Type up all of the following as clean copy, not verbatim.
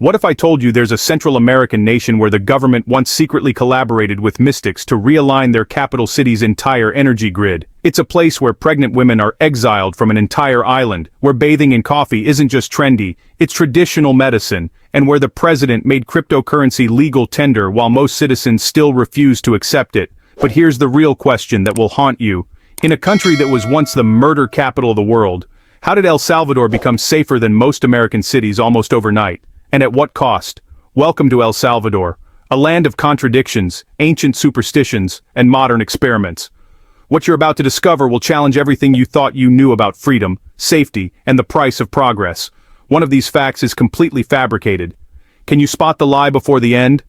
What if I told you there's a Central American nation where the government once secretly collaborated with mystics to realign their capital city's entire energy grid? It's a place where pregnant women are exiled from an entire island, where bathing in coffee isn't just trendy, it's traditional medicine, and where the president made cryptocurrency legal tender while most citizens still refuse to accept it. But here's the real question that will haunt you. In a country that was once the murder capital of the world, how did El Salvador become safer than most American cities almost overnight? And at what cost? Welcome to El Salvador, a land of contradictions, ancient superstitions, and modern experiments. What you're about to discover will challenge everything you thought you knew about freedom, safety, and the price of progress. One of these facts is completely fabricated. Can you spot the lie before the end?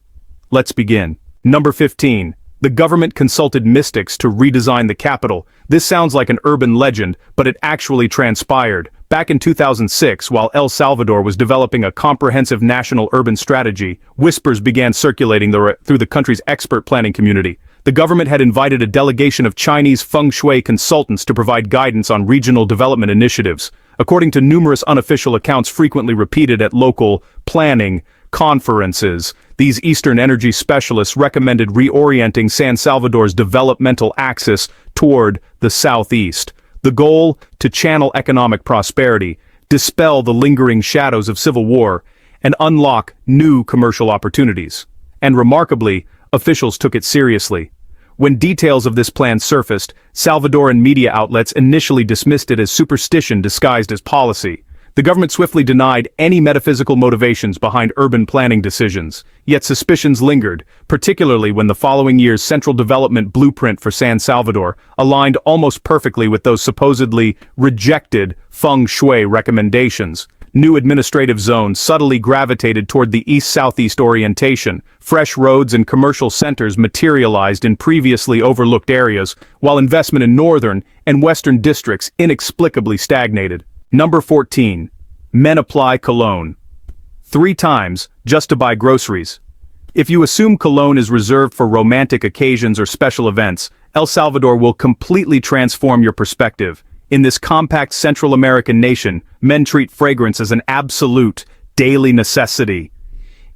Let's begin. Number 15. The government consulted mystics to redesign the capital. This sounds like an urban legend, but it actually transpired. Back in 2006, while El Salvador was developing a comprehensive national urban strategy, whispers began circulating through the country's expert planning community. The government had invited a delegation of Chinese feng shui consultants to provide guidance on regional development initiatives. According to numerous unofficial accounts frequently repeated at local planning conferences, these Eastern energy specialists recommended reorienting San Salvador's developmental axis toward the southeast. The goal: to channel economic prosperity, dispel the lingering shadows of civil war, and unlock new commercial opportunities. And remarkably, officials took it seriously. When details of this plan surfaced, Salvadoran media outlets initially dismissed it as superstition disguised as policy. The government swiftly denied any metaphysical motivations behind urban planning decisions. Yet suspicions lingered, particularly when the following year's Central Development Blueprint for San Salvador aligned almost perfectly with those supposedly rejected feng shui recommendations. New administrative zones subtly gravitated toward the east-southeast orientation. Fresh roads and commercial centers materialized in previously overlooked areas, while investment in northern and western districts inexplicably stagnated. Number 14. Men apply cologne 3 times just to buy groceries. If you assume cologne is reserved for romantic occasions or special events, El Salvador will completely transform your perspective. In this compact Central American nation, men treat fragrance as an absolute, daily necessity.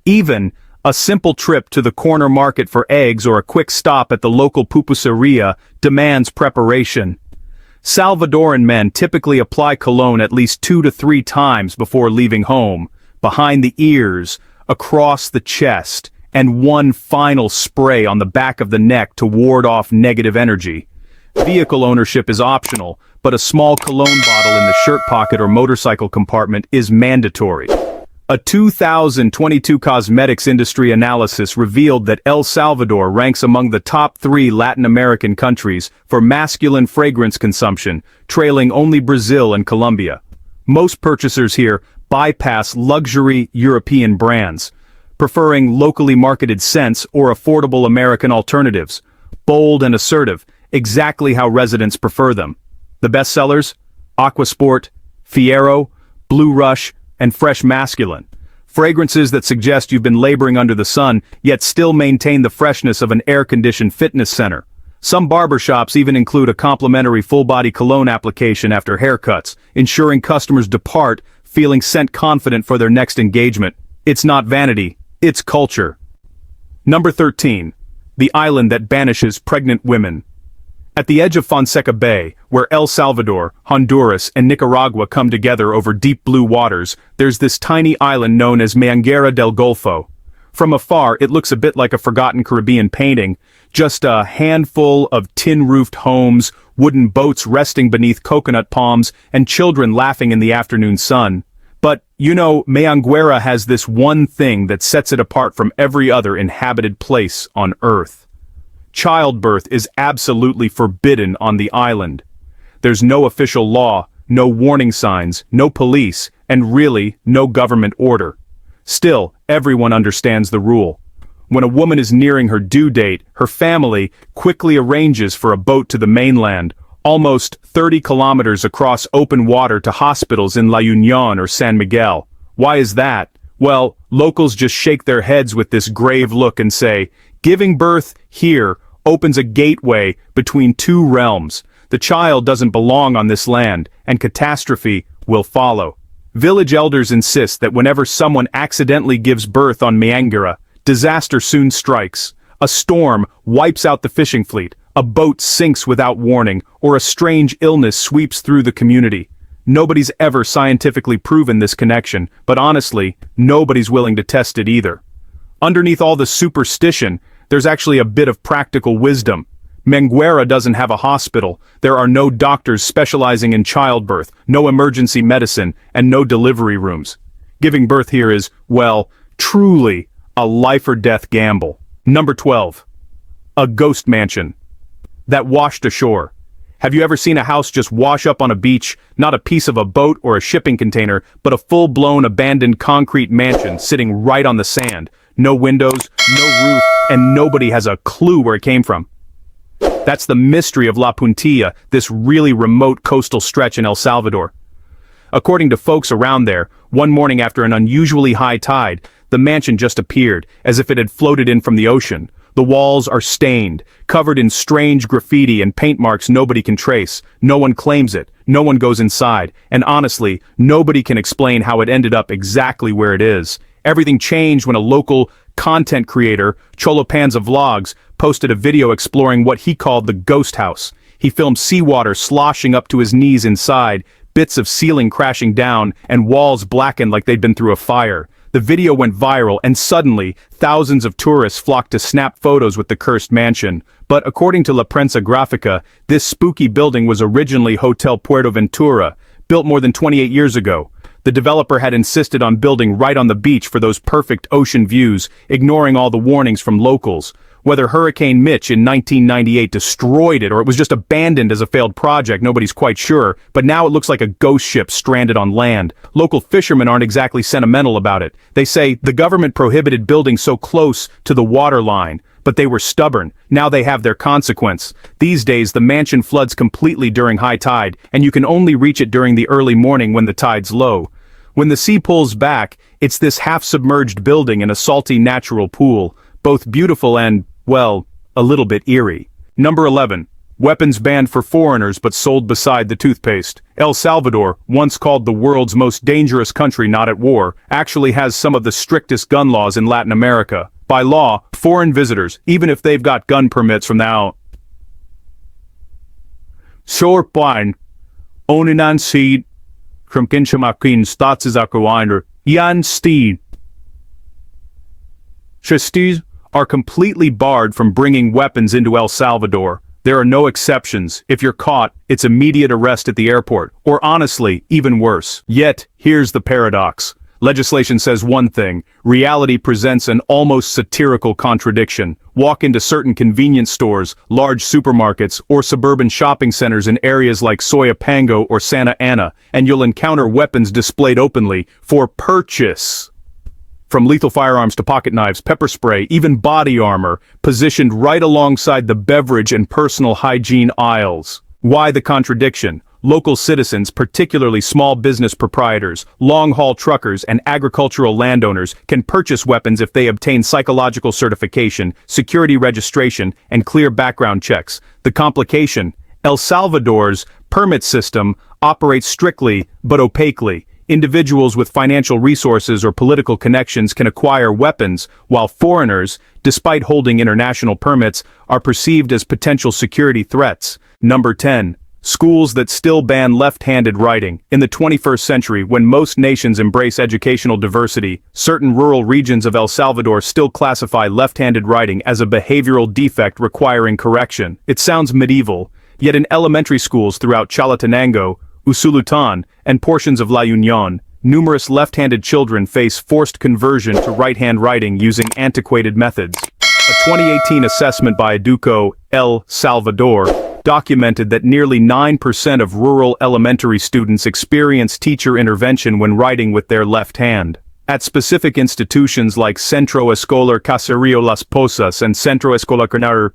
Even a simple trip to the corner market for eggs or a quick stop at the local pupuseria demands preparation. Salvadoran men typically apply cologne at least 2 to 3 times before leaving home, behind the ears, across the chest, and one final spray on the back of the neck to ward off negative energy. Vehicle ownership is optional, but a small cologne bottle in the shirt pocket or motorcycle compartment is mandatory. A 2022 cosmetics industry analysis revealed that El Salvador ranks among the top 3 Latin American countries for masculine fragrance consumption, trailing only Brazil and Colombia. Most purchasers here bypass luxury European brands, preferring locally marketed scents or affordable American alternatives. Bold and assertive, exactly how residents prefer them. The best sellers: Aquasport, Fiero, Blue Rush, and Fresh Masculine. Fragrances that suggest you've been laboring under the sun, yet still maintain the freshness of an air-conditioned fitness center. Some barbershops even include a complimentary full-body cologne application after haircuts, ensuring customers depart feeling scent confident for their next engagement. It's not vanity, it's culture. Number 13. The island that banishes pregnant women. At the edge of Fonseca Bay, where El Salvador, Honduras, and Nicaragua come together over deep blue waters, there's this tiny island known as Manguera del Golfo. From afar, it looks a bit like a forgotten Caribbean painting, just a handful of tin-roofed homes, wooden boats resting beneath coconut palms, and children laughing in the afternoon sun. But, Manguera has this one thing that sets it apart from every other inhabited place on Earth. Childbirth is absolutely forbidden on the island. There's no official law, no warning signs, no police, and really, no government order. Still, everyone understands the rule. When a woman is nearing her due date, her family quickly arranges for a boat to the mainland, almost 30 kilometers across open water to hospitals in La Union or San Miguel. Why is that? Well, locals just shake their heads with this grave look and say, giving birth here opens a gateway between 2 realms. The child doesn't belong on this land, and catastrophe will follow. Village elders insist that whenever someone accidentally gives birth on Miangara, disaster soon strikes. A storm wipes out the fishing fleet, a boat sinks without warning, or a strange illness sweeps through the community. Nobody's ever scientifically proven this connection, but honestly, nobody's willing to test it either. Underneath all the superstition, there's actually a bit of practical wisdom. Menguera doesn't have a hospital, there are no doctors specializing in childbirth, no emergency medicine, and no delivery rooms. Giving birth here is, well, truly a life-or-death gamble. Number 12. A ghost mansion. That washed ashore. Have you ever seen a house just wash up on a beach, not a piece of a boat or a shipping container, but a full-blown abandoned concrete mansion sitting right on the sand? No windows, no roof, and nobody has a clue where it came from. That's the mystery of La Puntilla, this really remote coastal stretch in El Salvador. According to folks around there, one morning after an unusually high tide, the mansion just appeared, as if it had floated in from the ocean. The walls are stained, covered in strange graffiti and paint marks nobody can trace. No one claims it, no one goes inside, and honestly, nobody can explain how it ended up exactly where it is. Everything changed when a local content creator, Cholo Panza Vlogs, posted a video exploring what he called the ghost house. He filmed seawater sloshing up to his knees inside, bits of ceiling crashing down, and walls blackened like they'd been through a fire. The video went viral, and suddenly, thousands of tourists flocked to snap photos with the cursed mansion. But according to La Prensa Grafica, this spooky building was originally Hotel Puerto Ventura, built more than 28 years ago. The developer had insisted on building right on the beach for those perfect ocean views, ignoring all the warnings from locals. Whether Hurricane Mitch in 1998 destroyed it or it was just abandoned as a failed project, nobody's quite sure, but now it looks like a ghost ship stranded on land. Local fishermen aren't exactly sentimental about it. They say the government prohibited building so close to the water line, but they were stubborn. Now they have their consequence. These days, the mansion floods completely during high tide, and you can only reach it during the early morning when the tide's low. When the sea pulls back, it's this half-submerged building in a salty natural pool, both beautiful and, well, a little bit eerie. Number 11. Weapons banned for foreigners but sold beside the toothpaste. El Salvador, once called the world's most dangerous country not at war, actually has some of the strictest gun laws in Latin America. By law, foreign visitors, even if they've got gun permits from now, Sorpine, Oninan Seed, Krumkinchamakin Statsizakuinder, Jan Steen. Trustees are completely barred from bringing weapons into El Salvador. There are no exceptions. If you're caught, it's immediate arrest at the airport, or honestly, even worse. Yet, here's the paradox. Legislation says one thing, reality presents an almost satirical contradiction. Walk into certain convenience stores, large supermarkets, or suburban shopping centers in areas like Soyapango or Santa Ana, and you'll encounter weapons displayed openly for purchase. From lethal firearms to pocket knives, pepper spray, even body armor, positioned right alongside the beverage and personal hygiene aisles. Why the contradiction? Local citizens, particularly small business proprietors, long-haul truckers, and agricultural landowners, can purchase weapons if they obtain psychological certification, security registration, and clear background checks. The complication: El Salvador's permit system operates strictly but opaquely. Individuals with financial resources or political connections can acquire weapons, while foreigners, despite holding international permits, are perceived as potential security threats. Number 10. Schools that still ban left-handed writing. In the 21st century, when most nations embrace educational diversity, certain rural regions of El Salvador still classify left-handed writing as a behavioral defect requiring correction. It sounds medieval, yet in elementary schools throughout Chalatenango, Usulutan, and portions of La Union, numerous left-handed children face forced conversion to right-hand writing using antiquated methods. A 2018 assessment by Educo El Salvador documented that nearly 9% of rural elementary students experience teacher intervention when writing with their left hand. At specific institutions like Centro Escolar Caserío Las Posas and Centro Escolar Cornar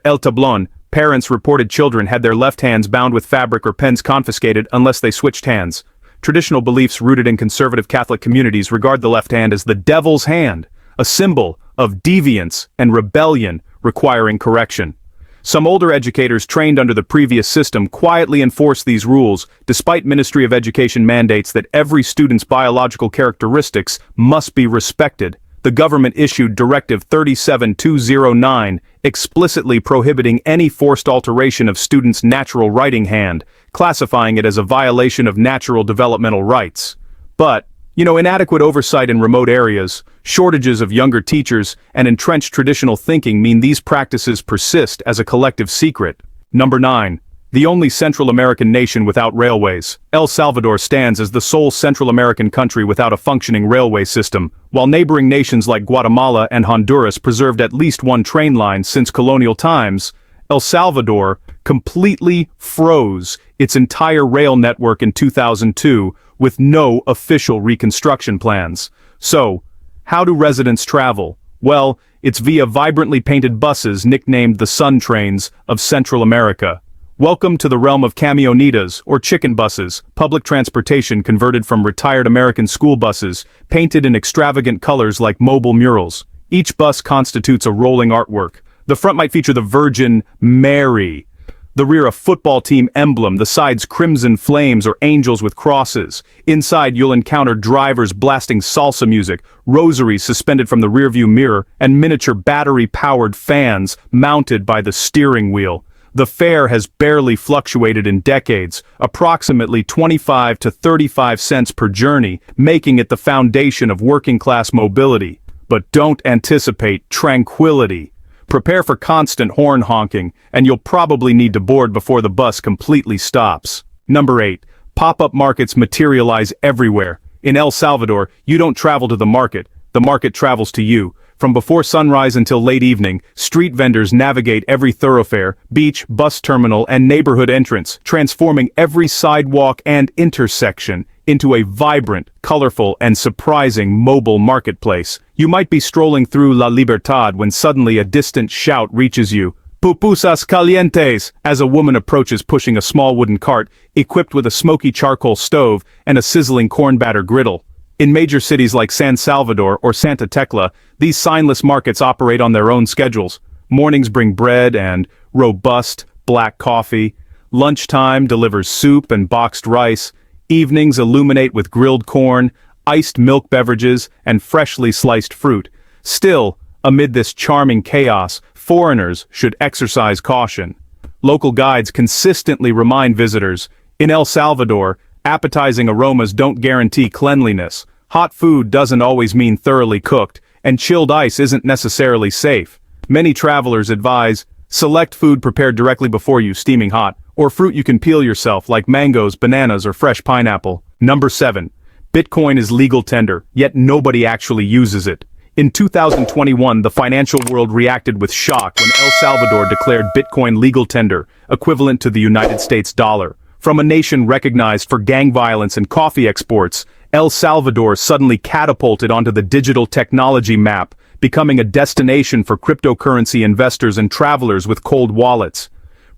El Tablon, parents reported children had their left hands bound with fabric or pens confiscated unless they switched hands. Traditional beliefs rooted in conservative Catholic communities regard the left hand as the devil's hand, a symbol of deviance and rebellion requiring correction. Some older educators trained under the previous system quietly enforced these rules, despite Ministry of Education mandates that every student's biological characteristics must be respected. The government issued Directive 37209, explicitly prohibiting any forced alteration of students' natural writing hand, classifying it as a violation of natural developmental rights. But, inadequate oversight in remote areas, shortages of younger teachers, and entrenched traditional thinking mean these practices persist as a collective secret. Number 9. The only Central American nation without railways. El Salvador stands as the sole Central American country without a functioning railway system, while neighboring nations like Guatemala and Honduras preserved at least one train line since colonial times. El Salvador completely froze its entire rail network in 2002 with no official reconstruction plans. So, how do residents travel? Well, it's via vibrantly painted buses nicknamed the Sun Trains of Central America. Welcome to the realm of camionitas, or chicken buses, public transportation converted from retired American school buses, painted in extravagant colors like mobile murals. Each bus constitutes a rolling artwork. The front might feature the Virgin Mary, the rear a football team emblem, the sides crimson flames or angels with crosses. Inside you'll encounter drivers blasting salsa music, rosaries suspended from the rearview mirror, and miniature battery-powered fans mounted by the steering wheel. The fare has barely fluctuated in decades, approximately 25 to 35 cents per journey, making it the foundation of working-class mobility. But don't anticipate tranquility. Prepare for constant horn honking, and you'll probably need to board before the bus completely stops. Number 8. Pop-up markets materialize everywhere. In El Salvador, you don't travel to the market travels to you. From before sunrise until late evening, street vendors navigate every thoroughfare, beach, bus terminal, and neighborhood entrance, transforming every sidewalk and intersection into a vibrant, colorful, and surprising mobile marketplace. You might be strolling through La Libertad when suddenly a distant shout reaches you. "Pupusas calientes!" as a woman approaches pushing a small wooden cart, equipped with a smoky charcoal stove and a sizzling corn batter griddle. In major cities like San Salvador or Santa Tecla, these signless markets operate on their own schedules. Mornings bring bread and robust, black coffee. Lunchtime delivers soup and boxed rice. Evenings illuminate with grilled corn, iced milk beverages, and freshly sliced fruit. Still, amid this charming chaos, foreigners should exercise caution. Local guides consistently remind visitors, in El Salvador, appetizing aromas don't guarantee cleanliness. Hot food doesn't always mean thoroughly cooked, and chilled ice isn't necessarily safe. Many travelers advise, select food prepared directly before you, steaming hot, or fruit you can peel yourself like mangoes, bananas, or fresh pineapple. Number 7. Bitcoin is legal tender, yet nobody actually uses it. In 2021, the financial world reacted with shock when El Salvador declared Bitcoin legal tender, equivalent to the United States dollar. From a nation recognized for gang violence and coffee exports, El Salvador suddenly catapulted onto the digital technology map, becoming a destination for cryptocurrency investors and travelers with cold wallets.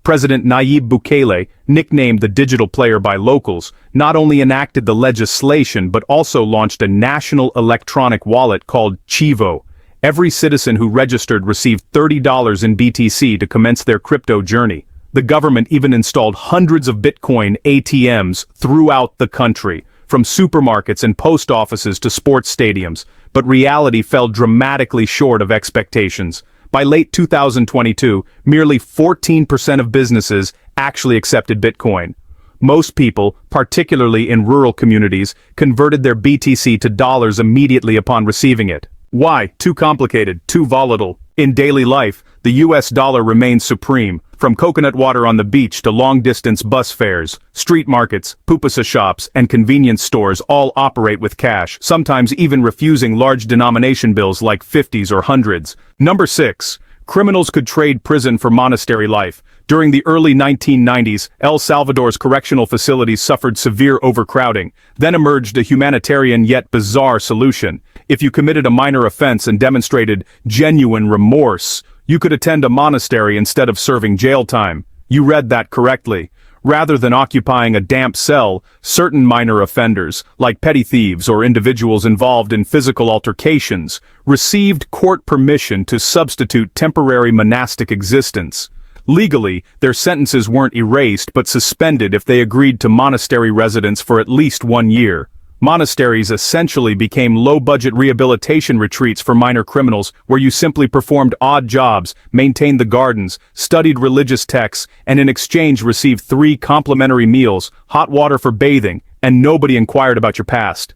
President Nayib Bukele, nicknamed the digital player by locals, not only enacted the legislation but also launched a national electronic wallet called Chivo. Every citizen who registered received $30 in BTC to commence their crypto journey. The government even installed hundreds of Bitcoin ATMs throughout the country, from supermarkets and post offices to sports stadiums, but reality fell dramatically short of expectations. By late 2022, merely 14% of businesses actually accepted Bitcoin. Most people, particularly in rural communities, converted their BTC to dollars immediately upon receiving it. Why? Too complicated, too volatile. In daily life, the US dollar remains supreme. From coconut water on the beach to long-distance bus fares, street markets, pupusa shops, and convenience stores all operate with cash, sometimes even refusing large denomination bills like 50s or hundreds. Number 6. Criminals could trade prison for monastery life. During the early 1990s, El Salvador's correctional facilities suffered severe overcrowding. Then emerged a humanitarian yet bizarre solution. If you committed a minor offense and demonstrated genuine remorse, you could attend a monastery instead of serving jail time. You read that correctly. Rather than occupying a damp cell, certain minor offenders, like petty thieves or individuals involved in physical altercations, received court permission to substitute temporary monastic existence. Legally, their sentences weren't erased but suspended if they agreed to monastery residence for at least 1 year. Monasteries essentially became low-budget rehabilitation retreats for minor criminals where you simply performed odd jobs, maintained the gardens, studied religious texts, and in exchange received 3 complimentary meals, hot water for bathing, and nobody inquired about your past.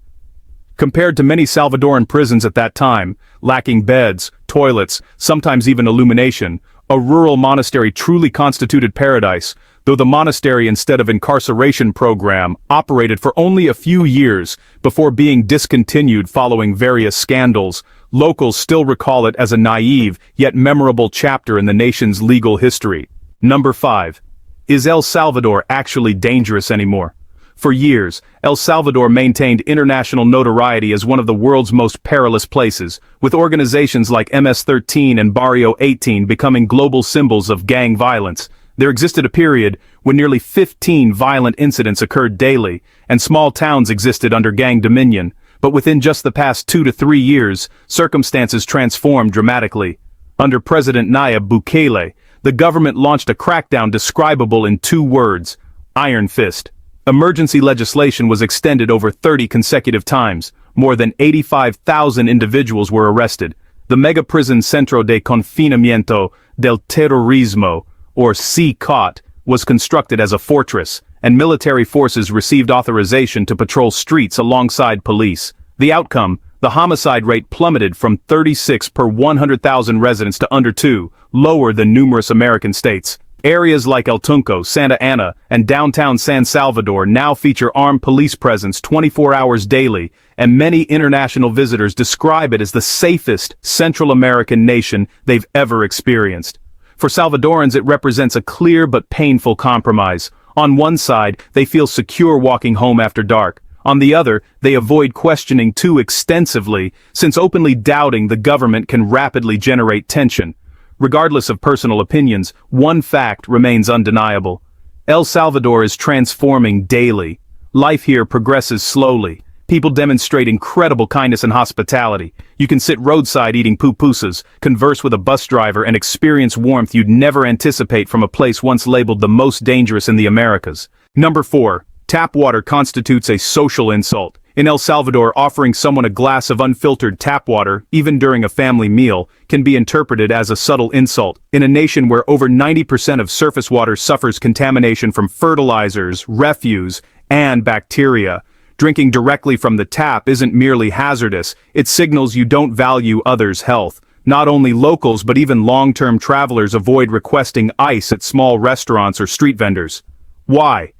Compared to many Salvadoran prisons at that time, lacking beds, toilets, sometimes even illumination, a rural monastery truly constituted paradise, though the monastery instead of incarceration program operated for only a few years before being discontinued following various scandals. Locals still recall it as a naive yet memorable chapter in the nation's legal history. Number 5. Is El Salvador actually dangerous anymore? For years, El Salvador maintained international notoriety as one of the world's most perilous places, with organizations like MS-13 and Barrio 18 becoming global symbols of gang violence. There existed a period when nearly 15 violent incidents occurred daily, and small towns existed under gang dominion, but within just the past 2 to 3 years, circumstances transformed dramatically. Under President Nayib Bukele, the government launched a crackdown describable in 2 words: iron fist. Emergency legislation was extended over 30 consecutive times. More than 85,000 individuals were arrested. The mega prison Centro de Confinamiento del Terrorismo, or CCOT, was constructed as a fortress, and military forces received authorization to patrol streets alongside police. The outcome: the homicide rate plummeted from 36 per 100,000 residents to under 2, lower than numerous American states. Areas like El Tunco, Santa Ana, and downtown San Salvador now feature armed police presence 24 hours daily, and many international visitors describe it as the safest Central American nation they've ever experienced. For Salvadorans, it represents a clear but painful compromise. On one side, they feel secure walking home after dark. On the other, they avoid questioning too extensively, since openly doubting the government can rapidly generate tension. Regardless of personal opinions, one fact remains undeniable. El Salvador is transforming daily. Life here progresses slowly. People demonstrate incredible kindness and hospitality. You can sit roadside eating pupusas, converse with a bus driver, and experience warmth you'd never anticipate from a place once labeled the most dangerous in the Americas. Number 4. Tap water constitutes a social insult. In El Salvador, offering someone a glass of unfiltered tap water, even during a family meal, can be interpreted as a subtle insult. In a nation where over 90% of surface water suffers contamination from fertilizers, refuse, and bacteria, drinking directly from the tap isn't merely hazardous, it signals you don't value others' health. Not only locals but even long-term travelers avoid requesting ice at small restaurants or street vendors. Why?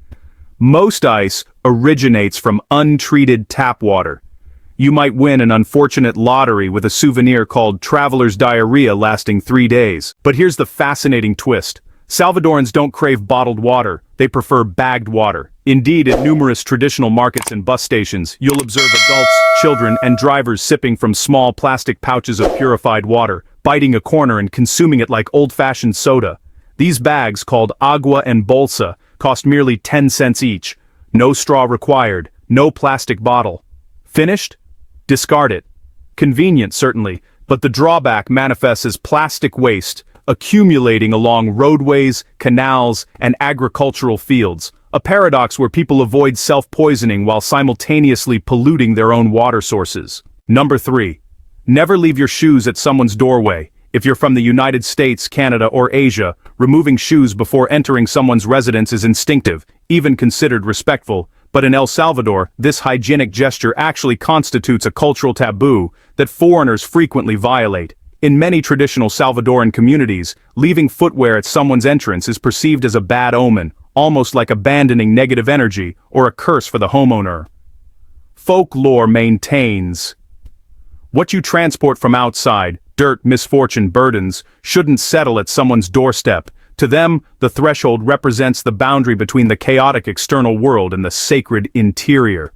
Most ice originates from untreated tap water. You might win an unfortunate lottery with a souvenir called traveler's diarrhea lasting 3 days. But here's the fascinating twist. Salvadorans don't crave bottled water, they prefer bagged water. Indeed, at numerous traditional markets and bus stations, you'll observe adults, children, and drivers sipping from small plastic pouches of purified water, biting a corner and consuming it like old-fashioned soda. These bags, called agua en bolsa, cost merely 10 cents each. No straw required, no plastic bottle. Finished? Discard it. Convenient, certainly, but the drawback manifests as plastic waste, accumulating along roadways, canals, and agricultural fields. A paradox where people avoid self-poisoning while simultaneously polluting their own water sources. Number 3. Never leave your shoes at someone's doorway. If you're from the United States, Canada, or Asia, removing shoes before entering someone's residence is instinctive, even considered respectful. But in El Salvador, this hygienic gesture actually constitutes a cultural taboo that foreigners frequently violate. In many traditional Salvadoran communities, leaving footwear at someone's entrance is perceived as a bad omen, almost like abandoning negative energy or a curse for the homeowner. Folklore maintains what you transport from outside, dirt, misfortune, burdens, shouldn't settle at someone's doorstep. To them, the threshold represents the boundary between the chaotic external world and the sacred interior.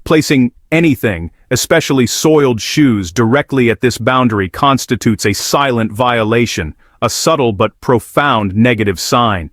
Placing anything, especially soiled shoes, directly at this boundary constitutes a silent violation, a subtle but profound negative sign.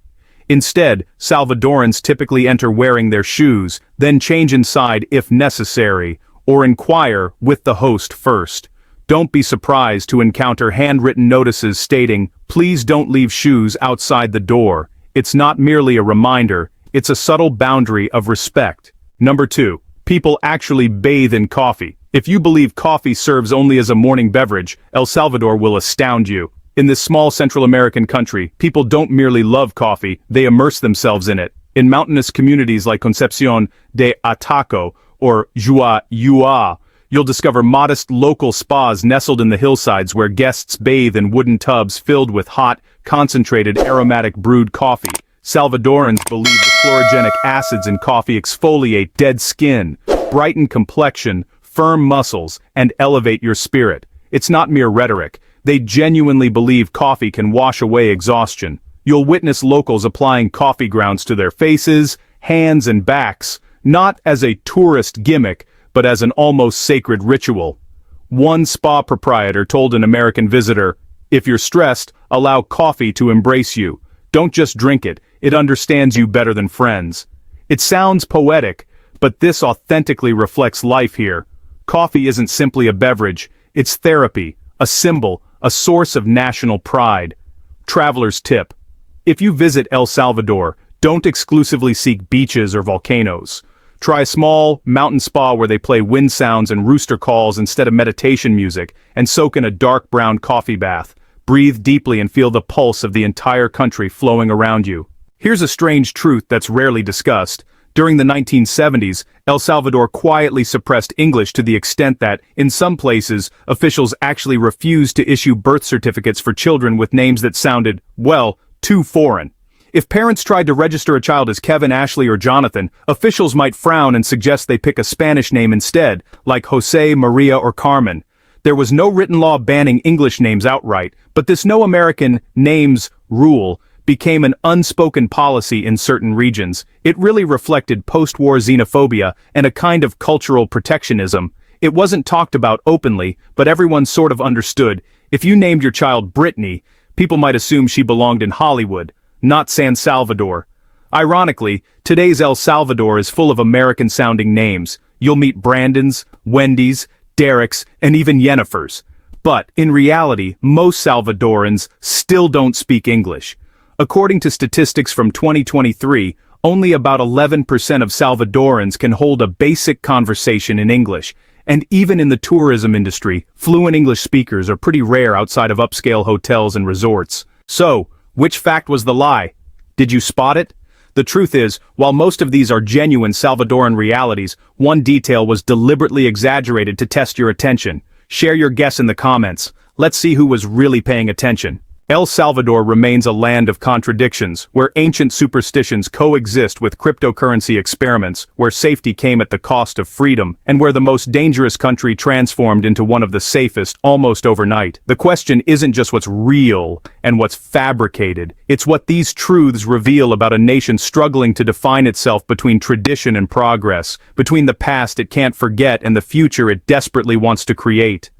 Instead, Salvadorans typically enter wearing their shoes, then change inside if necessary, or inquire with the host first. Don't be surprised to encounter handwritten notices stating, "Please don't leave shoes outside the door." It's not merely a reminder, it's a subtle boundary of respect. Number 2. People actually bathe in coffee. If you believe coffee serves only as a morning beverage, El Salvador will astound you. In this small Central American country, people don't merely love coffee, they immerse themselves in it. In mountainous communities like Concepcion de Ataco or Juá, you'll discover modest local spas nestled in the hillsides where guests bathe in wooden tubs filled with hot, concentrated aromatic brewed coffee. Salvadorans believe the chlorogenic acids in coffee exfoliate dead skin, brighten complexion, firm muscles, and elevate your spirit. It's not mere rhetoric. They genuinely believe coffee can wash away exhaustion. You'll witness locals applying coffee grounds to their faces, hands, and backs, not as a tourist gimmick, but as an almost sacred ritual. One spa proprietor told an American visitor, "If you're stressed, allow coffee to embrace you. Don't just drink it, it understands you better than friends." It sounds poetic, but this authentically reflects life here. Coffee isn't simply a beverage, it's therapy, a symbol, a source of national pride. Traveler's tip: if you visit El Salvador, don't exclusively seek beaches or volcanoes. Try a small mountain spa where they play wind sounds and rooster calls instead of meditation music, and soak in a dark brown coffee bath. Breathe deeply and feel the pulse of the entire country flowing around you. Here's a strange truth that's rarely discussed. During the 1970s, El Salvador quietly suppressed English to the extent that, in some places, officials actually refused to issue birth certificates for children with names that sounded, well, too foreign. If parents tried to register a child as Kevin, Ashley, or Jonathan, officials might frown and suggest they pick a Spanish name instead, like Jose, Maria, or Carmen. There was no written law banning English names outright, but this no American names rule became an unspoken policy in certain regions. It really reflected post-war xenophobia and a kind of cultural protectionism. It wasn't talked about openly, but everyone sort of understood. If you named your child Brittany, people might assume she belonged in Hollywood, not San Salvador. Ironically, today's El Salvador is full of American-sounding names. You'll meet Brandons, Wendy's, Derek's, and even Yennifers. But, in reality, most Salvadorans still don't speak English. According to statistics from 2023, only about 11% of Salvadorans can hold a basic conversation in English. And even in the tourism industry, fluent English speakers are pretty rare outside of upscale hotels and resorts. So, which fact was the lie? Did you spot it? The truth is, while most of these are genuine Salvadoran realities, one detail was deliberately exaggerated to test your attention. Share your guess in the comments. Let's see who was really paying attention. El Salvador remains a land of contradictions, where ancient superstitions coexist with cryptocurrency experiments, where safety came at the cost of freedom, and where the most dangerous country transformed into one of the safest almost overnight. The question isn't just what's real and what's fabricated, it's what these truths reveal about a nation struggling to define itself between tradition and progress, between the past it can't forget and the future it desperately wants to create.